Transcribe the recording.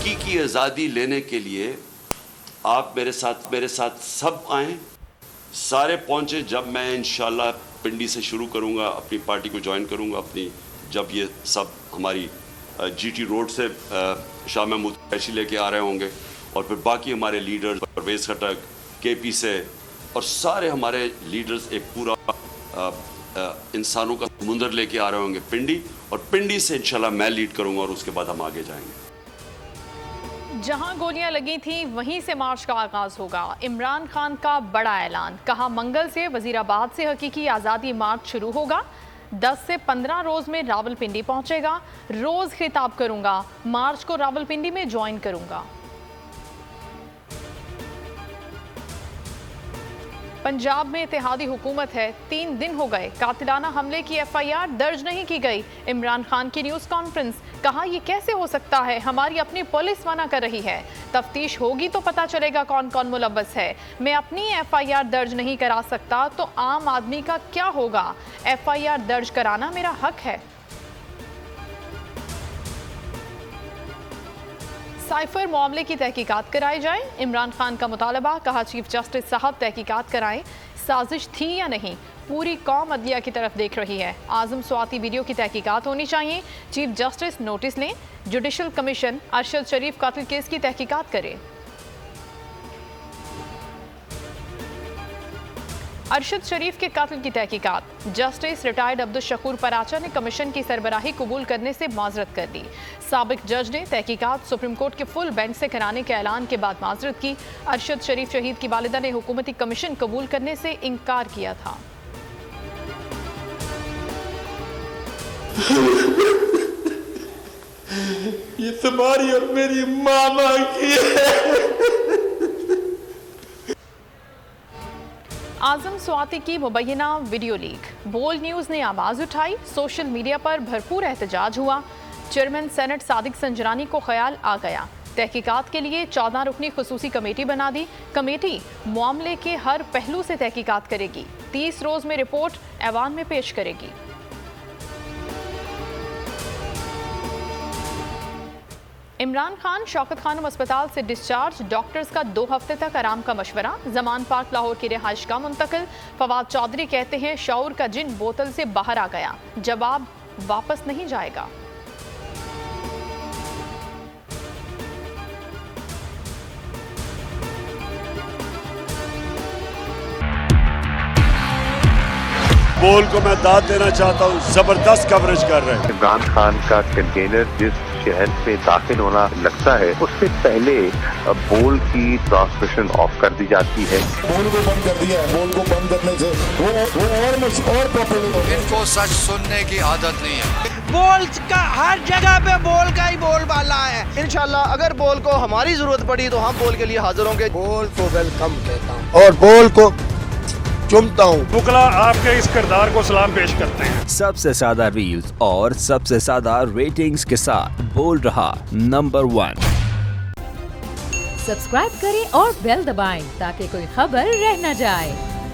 हकीकी आज़ादी लेने के लिए आप मेरे साथ सब आएँ, सारे पहुँचे। जब मैं इंशाल्लाह पिंडी से शुरू करूँगा, अपनी पार्टी को ज्वाइन करूँगा अपनी, जब ये सब हमारी जीटी रोड से शाह महमूद कैशी लेके आ रहे होंगे, और फिर बाकी हमारे लीडर्स परवेज़ खटक, केपी से, और सारे हमारे लीडर्स एक पूरा इंसानों का समुंदर लेके आ रहे होंगे पिंडी, और पिंडी से इंशाल्लाह मैं लीड करूँगा और उसके बाद हम आगे जाएंगे। जहां गोलियां लगी थी वहीं से मार्च का आगाज होगा। इमरान खान का बड़ा ऐलान, कहा मंगल से वजीराबाद से हकीकी आज़ादी मार्च शुरू होगा। 10 से 15 रोज में रावलपिंडी पहुंचेगा। रोज खिताब करूंगा, मार्च को रावलपिंडी में ज्वाइन करूंगा। पंजाब में इत्तेहादी हुकूमत है, 3 दिन हो गए, कातिलाना हमले की एफआईआर दर्ज नहीं की गई। इमरान खान की न्यूज़ कॉन्फ्रेंस, कहा यह कैसे हो सकता है, हमारी अपनी पुलिस मना कर रही है, तफ्तीश होगी तो पता चलेगा कौन कौन मुलव्वस है। मैं अपनी एफआईआर दर्ज नहीं करा सकता तो आम आदमी का क्या होगा? एफआईआर दर्ज कराना मेरा हक है। साइफर मामले की तहकीकात कराई जाए, इमरान खान का मुतालबा, कहा चीफ जस्टिस साहब तहकीकात कराएं, साजिश थी या नहीं, पूरी कौम अदलिया की तरफ देख रही है, आजम स्वाति वीडियो की तहकीकात होनी चाहिए, चीफ जस्टिस नोटिस लें, जुडिशल कमीशन अरशद शरीफ कातिल केस की तहकीकात करे। अरशद शरीफ के कातिल की तहकीकात, जस्टिस रिटायर्ड अब्दुल शकूर पराचा ने कमीशन की सरबराही कबूल करने से माजरत कर दी। साबिक जज ने तहकीकात सुप्रीम कोर्ट के फुल बेंच से कराने के ऐलान के बाद माजरत की। अरशद शरीफ शहीद की वालिदा ने हुकूमती कमीशन कबूल करने से इनकार किया था। ये तुम्हारी और मेरी मामा की है। आजम स्वाति की मुबैना वीडियो लीक, बोल न्यूज़ ने आवाज़ उठाई, सोशल मीडिया पर भरपूर एहतजाज हुआ। चेयरमैन सेनेट सादिक संजरानी को ख्याल आ गया, तहकीकात के लिए 14 रुकनी खुसूसी कमेटी बना दी। कमेटी मामले के हर पहलू से तहकीकात करेगी, 30 रोज में रिपोर्ट ऐवान में पेश करेगी। इमरान खान शौकत खानम अस्पताल से डिस्चार्ज, डॉक्टर्स का 2 हफ्ते तक आराम का मशवरा, जमान पार्क लाहौर की रिहाइश का मुंतकिल। फवाद चौधरी कहते हैं शऊर का जिन बोतल से बाहर आ गया, जवाब वापस नहीं जाएगा। बोल को मैं दाद देना चाहता हूँ, जबरदस्त कवरेज कर रहे हैं। इमरान खान का कंटेनर जिस शहर से दाखिल होना लगता है, उससे पहले बोल की ट्रांसमिशन ऑफ कर दी जाती है। बोल को बंद कर दिया है, बोल को बंद करने से वो और पॉपुलर। इनको सच सुनने की आदत नहीं है। बोल का हर जगह पे बोल का ही बोलबाला है। इंशाल्लाह अगर बोल को हमारी जरूरत पड़ी तो हम बोल के लिए हाजिर होंगे। बोल को वेलकम कहता हूँ और बोल को चुमता हूँ। बुकला आपके इस किरदार को सलाम पेश करते हैं। सबसे ज्यादा रील्स और सबसे ज्यादा रेटिंग्स के साथ बोल रहा नंबर 1। सब्सक्राइब करें और बेल दबाएं ताकि कोई खबर रह न जाए।